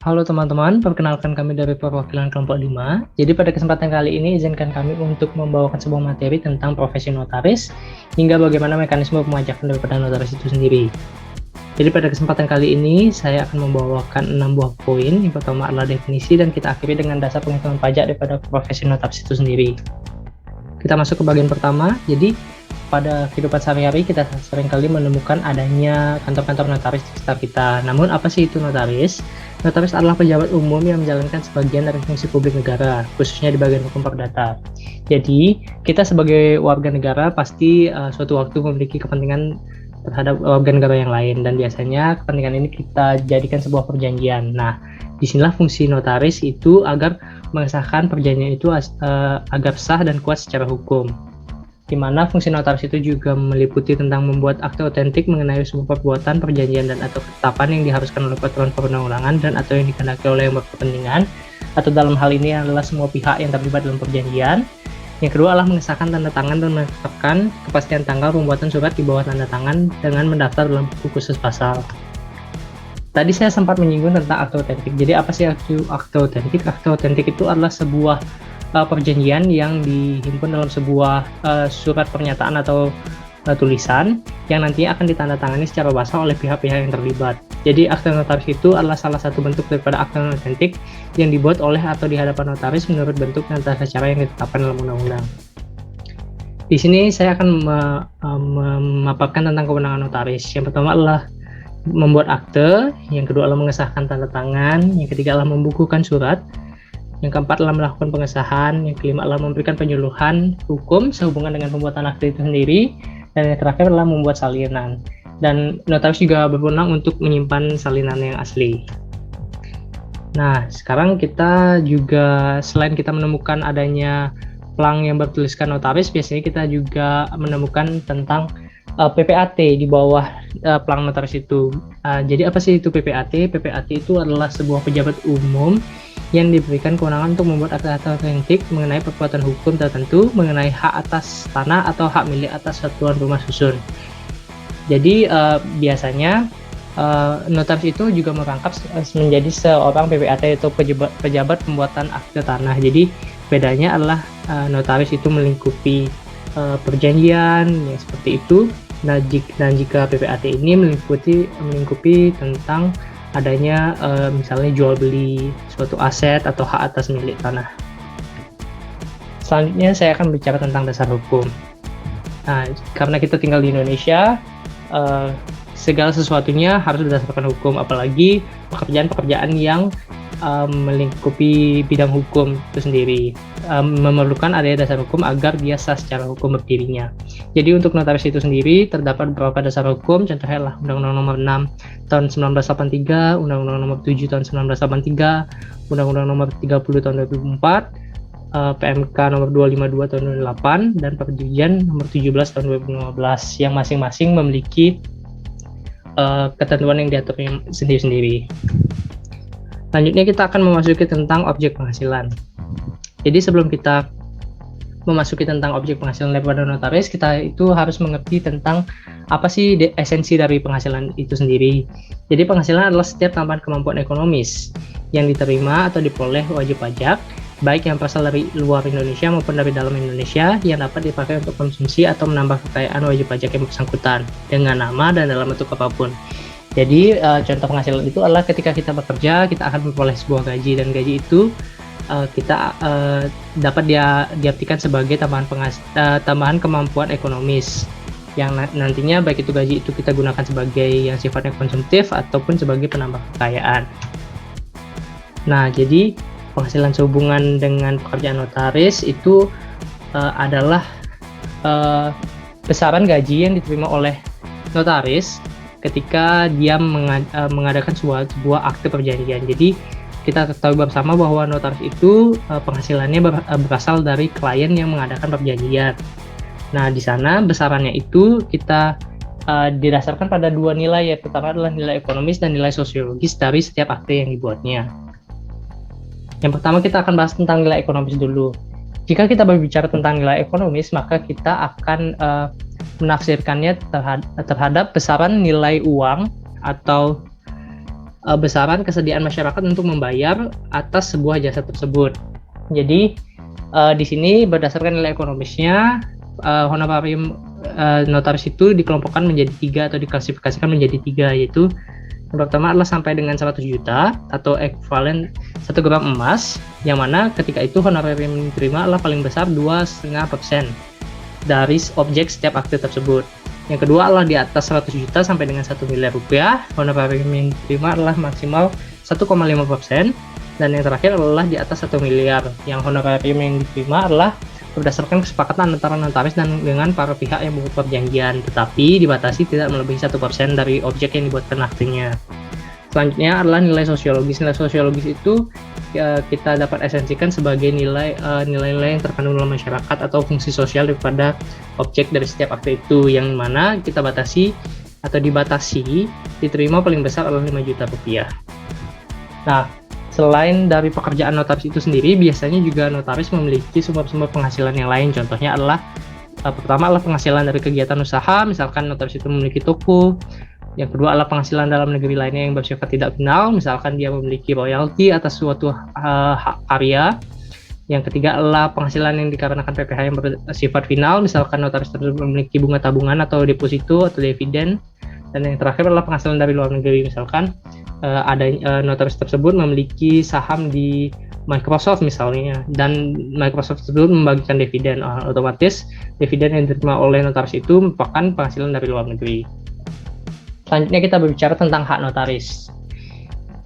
Halo teman-teman, perkenalkan kami dari perwakilan kelompok 5. Jadi pada kesempatan kali ini izinkan kami untuk membawakan sebuah materi tentang profesi notaris hingga bagaimana mekanisme pemajakan daripada notaris itu sendiri. Jadi pada kesempatan kali ini saya akan membawakan 6 buah poin. Yang pertama adalah definisi dan kita akhiri dengan dasar penghitungan pajak daripada profesi notaris itu sendiri. Kita masuk ke bagian pertama. Jadi pada kehidupan sehari-hari kita seringkali menemukan adanya kantor-kantor notaris di sekitar kita. Namun apa sih itu notaris? Notaris adalah pejabat umum yang menjalankan sebagian dari fungsi publik negara, khususnya di bagian hukum perdata. Jadi kita sebagai warga negara pasti suatu waktu memiliki kepentingan terhadap warga negara yang lain, dan biasanya kepentingan ini kita jadikan sebuah perjanjian. Nah, disinilah fungsi notaris itu agar mengesahkan perjanjian itu agar sah dan kuat secara hukum, di mana fungsi notaris itu juga meliputi tentang membuat akte otentik mengenai sebuah perbuatan, perjanjian, dan atau ketetapan yang diharuskan oleh peraturan perundang-undangan dan atau yang dikehendaki oleh yang berkepentingan, atau dalam hal ini adalah semua pihak yang terlibat dalam perjanjian. Yang kedua adalah mengesahkan tanda tangan dan menetapkan kepastian tanggal pembuatan surat di bawah tanda tangan dengan mendaftar dalam buku khusus pasal. Tadi saya sempat menyinggung tentang akte otentik. Jadi apa sih akte otentik? Akte otentik itu adalah sebuah perjanjian yang dihimpun dalam sebuah surat pernyataan atau tulisan yang nantinya akan ditandatangani secara basah oleh pihak-pihak yang terlibat. Jadi akte notaris itu adalah salah satu bentuk daripada akte otentik yang dibuat oleh atau di hadapan notaris menurut bentuk dan tata cara yang ditetapkan dalam undang-undang. Di sini saya akan memaparkan tentang kewenangan notaris. Yang pertama adalah membuat akte, yang kedua adalah mengesahkan tanda tangan, yang ketiga adalah membukukan surat, yang keempat adalah melakukan pengesahan, yang kelima adalah memberikan penyuluhan hukum sehubungan dengan pembuatan akte itu sendiri, dan yang terakhir adalah membuat salinan. Dan notaris juga berwenang untuk menyimpan salinan yang asli. Nah, sekarang kita juga selain kita menemukan adanya plang yang bertuliskan notaris, biasanya kita juga menemukan tentang PPAT di bawah plang notaris itu. Jadi apa sih itu PPAT? PPAT itu adalah sebuah pejabat umum yang diberikan kewenangan untuk membuat akte-akte otentik mengenai perbuatan hukum tertentu, mengenai hak atas tanah atau hak milik atas satuan rumah susun. Jadi biasanya notaris itu juga merangkap menjadi seorang PPAT atau pejabat pembuatan akte tanah. Jadi bedanya adalah notaris itu melingkupi perjanjian yang seperti itu. Nah, jika PPAT ini melingkupi tentang adanya misalnya jual beli suatu aset atau hak atas milik tanah. Selanjutnya saya akan bicara tentang dasar hukum. Nah, karena kita tinggal di Indonesia, segala sesuatunya harus berdasarkan hukum, apalagi pekerjaan-pekerjaan yang melingkupi bidang hukum itu sendiri, memerlukan adanya dasar hukum agar dia sah secara hukum berdirinya. Jadi untuk notaris itu sendiri terdapat beberapa dasar hukum, contohnya adalah Undang-Undang Nomor 6 tahun 1983, Undang-Undang Nomor 7 tahun 1983, Undang-Undang Nomor 30 tahun 2004, PMK Nomor 252 tahun 2008, dan Perjudian Nomor 17 tahun 2015 yang masing-masing memiliki ketentuan yang diaturnya sendiri-sendiri. Selanjutnya kita akan memasuki tentang objek penghasilan. Jadi sebelum kita memasuki tentang objek penghasilan daripada notaris, kita itu harus mengerti tentang apa sih esensi dari penghasilan itu sendiri. Jadi penghasilan adalah setiap tambahan kemampuan ekonomis yang diterima atau diperoleh wajib pajak, baik yang berasal dari luar Indonesia maupun dari dalam Indonesia, yang dapat dipakai untuk konsumsi atau menambah kekayaan wajib pajak yang bersangkutan dengan nama dan dalam bentuk apapun. Jadi contoh penghasilan itu adalah ketika kita bekerja, kita akan memperoleh sebuah gaji, dan gaji itu kita dapat diartikan sebagai tambahan kemampuan ekonomis yang nantinya baik itu gaji itu kita gunakan sebagai yang sifatnya konsumtif ataupun sebagai penambah kekayaan. Nah, jadi penghasilan sehubungan dengan pekerjaan notaris itu adalah besaran gaji yang diterima oleh notaris ketika dia mengadakan sebuah akte perjanjian. Jadi kita ketahui bersama bahwa notaris itu penghasilannya berasal dari klien yang mengadakan perjanjian. Nah, di sana besarannya itu kita didasarkan pada dua nilai, yang pertama adalah nilai ekonomis dan nilai sosiologis dari setiap akte yang dibuatnya. Yang pertama kita akan bahas tentang nilai ekonomis dulu. Jika kita berbicara tentang nilai ekonomis, maka kita akan menafsirkannya terhadap besaran nilai uang atau besaran kesediaan masyarakat untuk membayar atas sebuah jasa tersebut. Jadi di sini berdasarkan nilai ekonomisnya, honorarium notaris itu dikelompokkan menjadi 3 atau diklasifikasikan menjadi 3, yaitu yang pertama adalah sampai dengan 100 juta atau ekuivalen 1 gram emas, yang mana ketika itu honorarium yang diterima adalah paling besar 2,5% dari objek setiap akte tersebut. Yang kedua adalah di atas 100 juta sampai dengan 1 miliar rupiah, honorarium yang diterima adalah maksimal 1,5%. Dan yang terakhir adalah di atas 1 miliar, yang honorarium yang diterima adalah berdasarkan kesepakatan antara notaris dan dengan para pihak yang membuat perjanjian, tetapi dibatasi tidak melebihi 1% dari objek yang dibuatkan aktenya. Selanjutnya adalah nilai sosiologis. Nilai sosiologis itu kita dapat esensikan sebagai nilai-nilai yang terkandung dalam masyarakat atau fungsi sosial daripada objek dari setiap akte itu, yang mana kita batasi atau dibatasi diterima paling besar adalah 5 juta rupiah. Nah, selain dari pekerjaan notaris itu sendiri, biasanya juga notaris memiliki sumber-sumber penghasilan yang lain. Contohnya adalah pertama adalah penghasilan dari kegiatan usaha, misalkan notaris itu memiliki toko. Yang kedua adalah penghasilan dalam negeri lainnya yang bersifat tidak final, misalkan dia memiliki royalti atas suatu hak karya. Yang ketiga adalah penghasilan yang dikarenakan PPh yang bersifat final, misalkan notaris tersebut memiliki bunga tabungan atau deposito atau dividen. Dan yang terakhir adalah penghasilan dari luar negeri, misalkan notaris tersebut memiliki saham di Microsoft misalnya, dan Microsoft tersebut membagikan dividen, otomatis dividen yang diterima oleh notaris itu merupakan penghasilan dari luar negeri. Selanjutnya kita berbicara tentang hak notaris.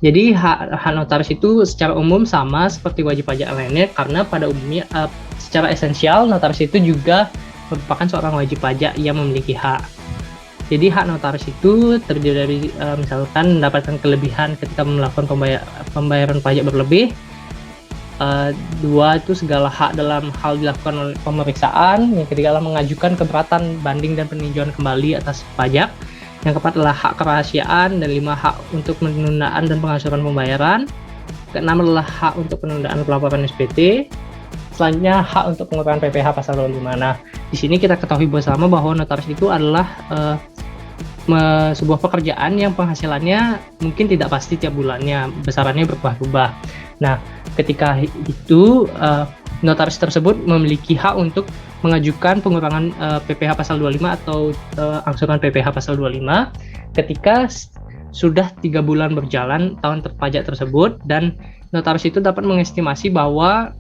Jadi hak notaris itu secara umum sama seperti wajib pajak lainnya, karena pada umumnya secara esensial notaris itu juga merupakan seorang wajib pajak yang memiliki hak. Jadi hak notaris itu terdiri dari misalkan mendapatkan kelebihan ketika melakukan pembayaran pajak berlebih. 2 itu segala hak dalam hal dilakukan oleh pemeriksaan. Yang ketiga adalah mengajukan keberatan banding dan peninjauan kembali atas pajak. Yang keempat adalah hak kerahasiaan, dan 5 hak untuk penundaan dan pengasuran pembayaran. Keenam adalah hak untuk penundaan pelaporan SPT. Selanjutnya hak untuk pengurangan PPh pasal 25. Nah, di sini kita ketahui bersama bahwa notaris itu adalah sebuah pekerjaan yang penghasilannya mungkin tidak pasti tiap bulannya, besarannya berubah-ubah. Nah, ketika itu notaris tersebut memiliki hak untuk mengajukan pengurangan PPh pasal 25 atau angsuran PPh pasal 25 ketika sudah 3 bulan berjalan tahun terpajak tersebut, dan notaris itu dapat mengestimasi bahwa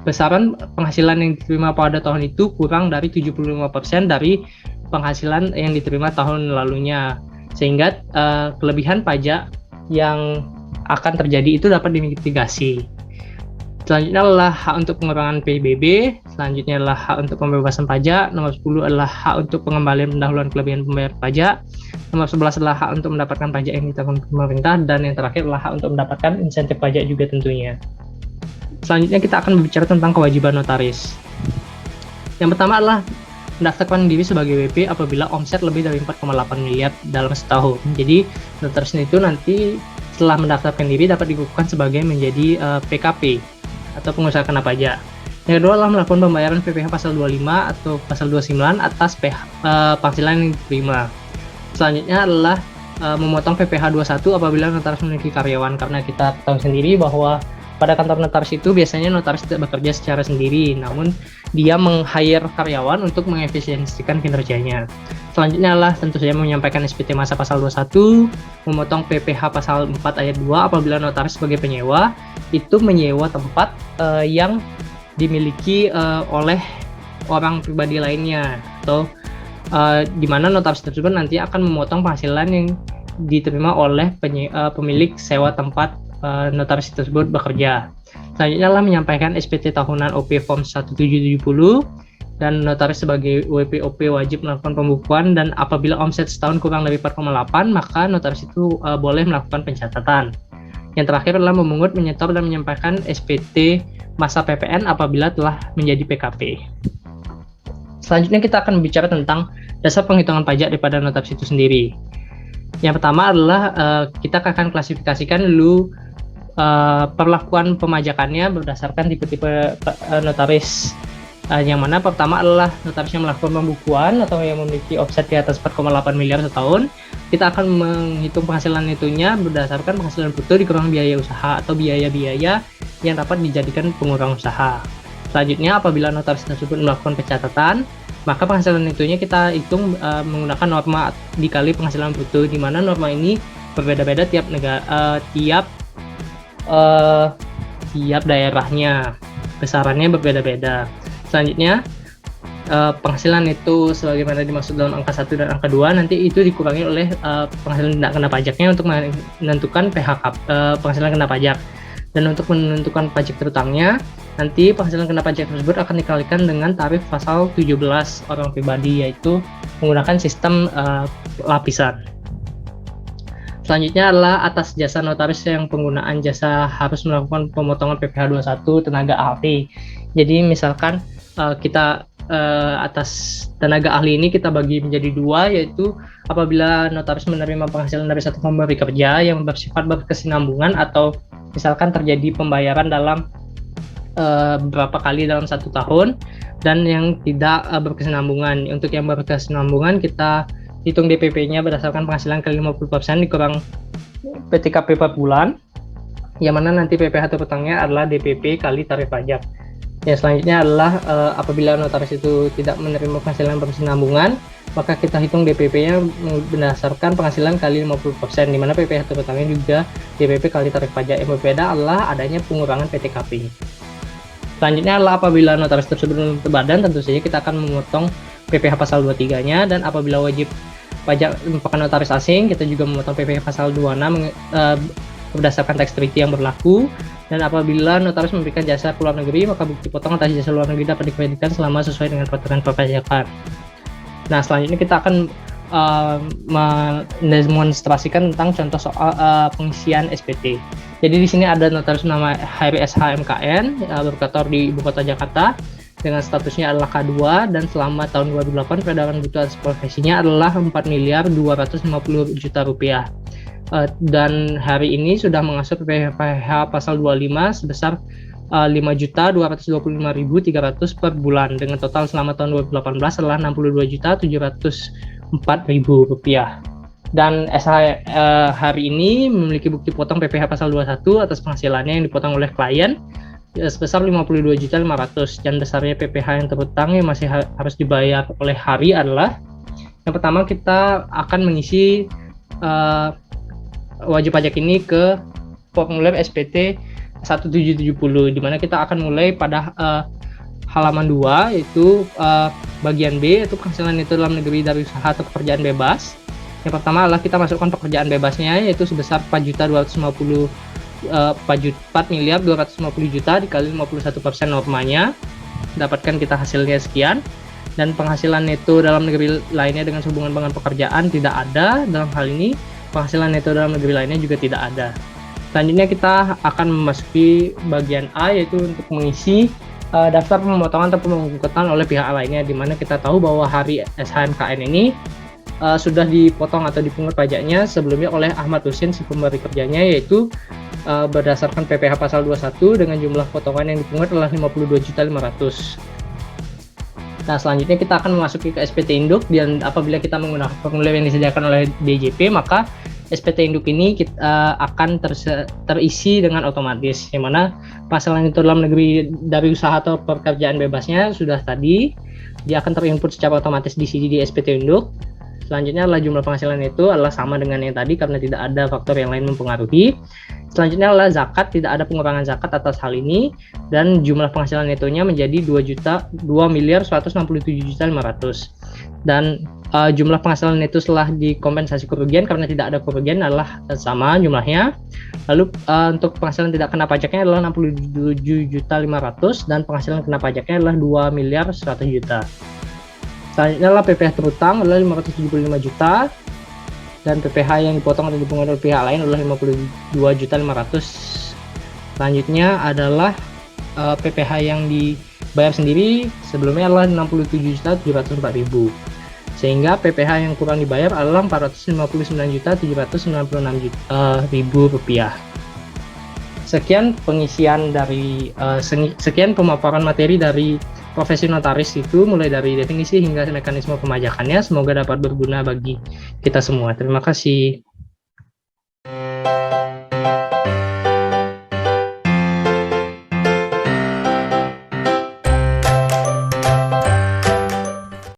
besaran penghasilan yang diterima pada tahun itu kurang dari 75% dari penghasilan yang diterima tahun lalunya, sehingga kelebihan pajak yang akan terjadi itu dapat dimitigasi. Selanjutnya adalah hak untuk pengurangan PBB, selanjutnya adalah hak untuk pembebasan pajak, nomor 10 adalah hak untuk pengembalian pendahuluan kelebihan pembayar pajak, nomor 11 adalah hak untuk mendapatkan pajak yang ditanggung pemerintah, dan yang terakhir adalah hak untuk mendapatkan insentif pajak juga tentunya. Selanjutnya kita akan berbicara tentang kewajiban notaris. Yang pertama adalah mendaftarkan diri sebagai WP apabila omset lebih dari 4,8 miliar dalam setahun. Jadi notaris itu nanti setelah mendaftarkan diri dapat dikukuhkan sebagai menjadi PKP atau pengusaha kena pajak. Yang kedua adalah melakukan pembayaran PPh pasal 25 atau pasal 29 atas penghasilan yang diterima. Selanjutnya adalah memotong PPh 21 apabila notaris memiliki karyawan, karena kita tahu sendiri bahwa pada kantor notaris itu biasanya notaris tidak bekerja secara sendiri, namun dia meng-hire karyawan untuk mengefisiensikan kinerjanya. Selanjutnya adalah tentu saja menyampaikan SPT masa pasal 21, memotong PPh pasal 4 ayat 2 apabila notaris sebagai penyewa itu menyewa tempat yang dimiliki oleh orang pribadi lainnya, atau di mana notaris tersebut nanti akan memotong penghasilan yang diterima oleh pemilik sewa tempat notaris tersebut bekerja. Selanjutnya adalah menyampaikan SPT tahunan OP Form 1770, dan notaris sebagai WP OP wajib melakukan pembukuan, dan apabila omset setahun kurang dari 4,8 maka notaris itu boleh melakukan pencatatan. Yang terakhir adalah memungut, menyetor, dan menyampaikan SPT masa PPN apabila telah menjadi PKP. Selanjutnya kita akan berbicara tentang dasar penghitungan pajak daripada notaris itu sendiri. Yang pertama adalah kita akan klasifikasikan dulu perlakuan pemajakannya berdasarkan tipe-tipe notaris, yang mana pertama adalah notaris yang melakukan pembukuan atau yang memiliki omset di atas 4,8 miliar setahun, kita akan menghitung penghasilan netonya berdasarkan penghasilan bruto dikurang biaya usaha atau biaya-biaya yang dapat dijadikan pengurang usaha. Selanjutnya, apabila notaris tersebut melakukan pencatatan, maka penghasilan netonya kita hitung menggunakan norma dikali penghasilan bruto, di mana norma ini berbeda-beda tiap negara, tiap daerahnya, besarannya berbeda-beda. Selanjutnya, penghasilan itu sebagaimana dimaksud dalam angka 1 dan angka 2 nanti itu dikurangi oleh penghasilan tidak kena pajaknya untuk menentukan PHK, penghasilan kena pajak. Dan untuk menentukan pajak terutangnya, nanti penghasilan kena pajak tersebut akan dikalikan dengan tarif pasal 17 orang pribadi, yaitu menggunakan sistem lapisan. Selanjutnya adalah atas jasa notaris yang penggunaan jasa harus melakukan pemotongan PPh 21 tenaga ahli. Jadi misalkan kita atas tenaga ahli ini kita bagi menjadi dua, yaitu apabila notaris menerima penghasilan dari satu pemberi kerja yang bersifat berkesinambungan atau misalkan terjadi pembayaran dalam beberapa kali dalam 1 tahun, dan yang tidak berkesinambungan. Untuk yang berkesinambungan kita hitung DPP-nya berdasarkan penghasilan kali 50% dikurang PTKP per bulan, yang mana nanti PPh terutangnya adalah DPP kali tarif pajak. Yang selanjutnya adalah apabila notaris itu tidak menerima penghasilan berkesinambungan, maka kita hitung DPP-nya berdasarkan penghasilan kali 50%, di mana PPh terutangnya juga DPP kali tarif pajak. Yang berbeda adalah adanya pengurangan PTKP. Selanjutnya adalah apabila notaris tersebut menutup badan, tentu saja kita akan memotong PPh pasal 23-nya, dan apabila wajib pajak merupakan notaris asing, kita juga memotong PPh pasal 26 berdasarkan tax treaty yang berlaku. Dan apabila notaris memberikan jasa ke luar negeri, maka bukti potong atas jasa luar negeri dapat dikreditkan selama sesuai dengan peraturan perpajakan. Nah, selanjutnya kita akan mendemonstrasikan tentang contoh soal pengisian SPT. Jadi di sini ada notaris nama HRSH MKN berkantor di Ibu Kota Jakarta dengan statusnya adalah K2, dan selama tahun 2008 peredaran buku atas profesinya adalah 4.250 juta rupiah. Dan hari ini sudah mengasuh PPh pasal 25 sebesar 5.225.300 per bulan, dengan total selama tahun 2018 adalah 62.704.000 rupiah. Dan SH hari ini memiliki bukti potong PPh pasal 21 atas penghasilannya yang dipotong oleh klien sebesar 52.500.000, dan besarnya PPh yang terutang yang masih harus dibayar oleh hari adalah, yang pertama kita akan mengisi wajib pajak ini ke formulir SPT 1770, di mana kita akan mulai pada halaman 2, yaitu bagian B, yaitu penghasilan neto dalam negeri dari usaha atau pekerjaan bebas. Yang pertama adalah kita masukkan pekerjaan bebasnya, yaitu sebesar 4.250 juta dikali 51% normanya, dapatkan kita hasilnya sekian. Dan penghasilan neto dalam negeri lainnya dengan hubungan dengan pekerjaan tidak ada. Dalam hal ini penghasilan neto dalam negeri lainnya juga tidak ada. Selanjutnya kita akan memasuki bagian A, yaitu untuk mengisi daftar pemotongan atau pemungkutan oleh pihak lainnya, di mana kita tahu bahwa hari SHMKN ini sudah dipotong atau dipungut pajaknya sebelumnya oleh Ahmad Husin si pemberi kerjanya, yaitu berdasarkan PPh pasal 21 dengan jumlah potongan yang dipungut adalah 52.500.000. Nah, selanjutnya kita akan memasuki ke SPT Induk, dan apabila kita menggunakan formulir yang disediakan oleh DJP, maka SPT Induk ini akan terisi dengan otomatis, yang mana penghasilan itu dalam negeri dari usaha atau pekerjaan bebasnya sudah tadi, dia akan terinput secara otomatis di sini di SPT Induk. Selanjutnya adalah jumlah penghasilan itu adalah sama dengan yang tadi karena tidak ada faktor yang lain mempengaruhi. Selanjutnya adalah zakat, tidak ada pengurangan zakat atas hal ini, dan jumlah penghasilan netonya menjadi 2.167.500.000. Dan jumlah penghasilan neto setelah dikompensasi kerugian karena tidak ada kerugian adalah sama jumlahnya. Lalu untuk penghasilan tidak kena pajaknya adalah 67.500.000, dan penghasilan kena pajaknya adalah 2.100.000.000. Selanjutnya adalah PPh terutang adalah 575 juta, dan PPh yang dipotong atau dipungut oleh pihak lain adalah 52.500.000. Selanjutnya adalah PPh yang dibayar sendiri sebelumnya adalah 67.704.000, sehingga PPh yang kurang dibayar adalah 459.796.000 rupiah. Sekian pengisian dari sekian pemaparan materi dari profesi notaris itu mulai dari definisi hingga mekanisme pemajakannya. Semoga dapat berguna bagi kita semua. Terima kasih.